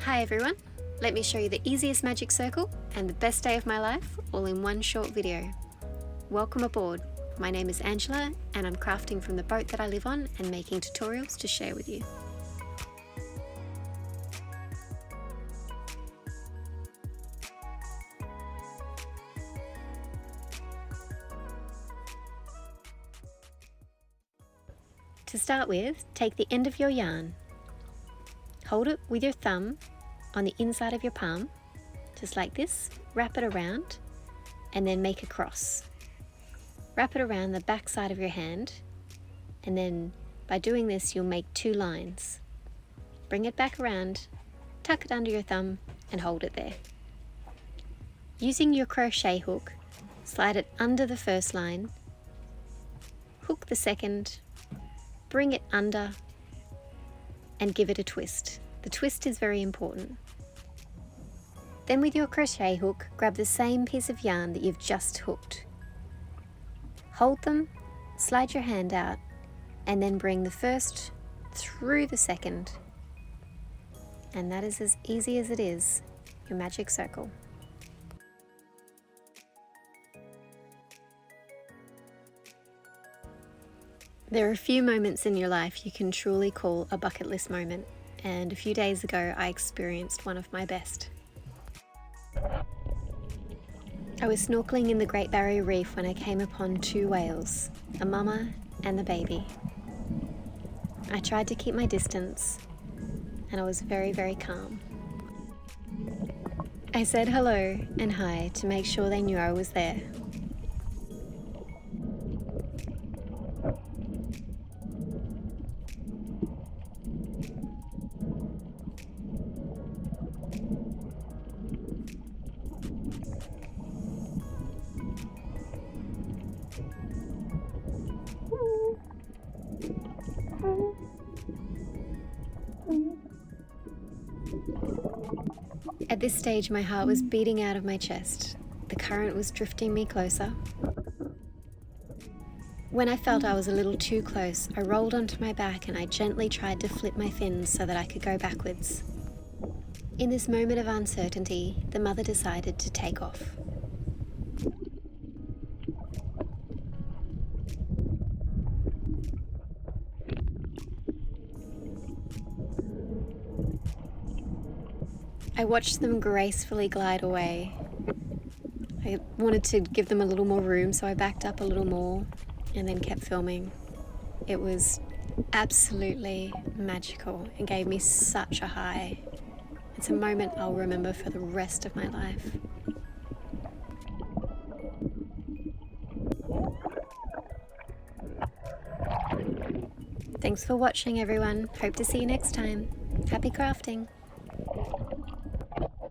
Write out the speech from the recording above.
Hi everyone, let me show you the easiest magic circle and the best day of my life all in one short video. Welcome aboard, my name is Angela and I'm crafting from the boat that I live on and making tutorials to share with you. To start with, take the end of your yarn, hold it with your thumb on the inside of your palm, just like this, wrap it around and then make a cross. Wrap it around the back side of your hand and then by doing this you'll make 2 lines. Bring it back around, tuck it under your thumb and hold it there. Using your crochet hook, slide it under the first line, hook the second, bring it under and give it a twist. The twist is very important. Then with your crochet hook, grab the same piece of yarn that you've just hooked. Hold them, slide your hand out, and then bring the first through the second. And that is as easy as it is, your magic circle. There are a few moments in your life you can truly call a bucket list moment, and a few days ago I experienced one of my best. I was snorkeling in the Great Barrier Reef when I came upon 2 whales, a mama and the baby. I tried to keep my distance and I was very, very calm. I said hello and hi to make sure they knew I was there. At this stage, my heart was beating out of my chest. The current was drifting me closer. When I felt I was a little too close, I rolled onto my back and I gently tried to flip my fins so that I could go backwards. In this moment of uncertainty, the mother decided to take off. I watched them gracefully glide away. I wanted to give them a little more room, so I backed up a little more and then kept filming. It was absolutely magical and gave me such a high. It's a moment I'll remember for the rest of my life. Thanks for watching everyone. Hope to see you next time. Happy crafting!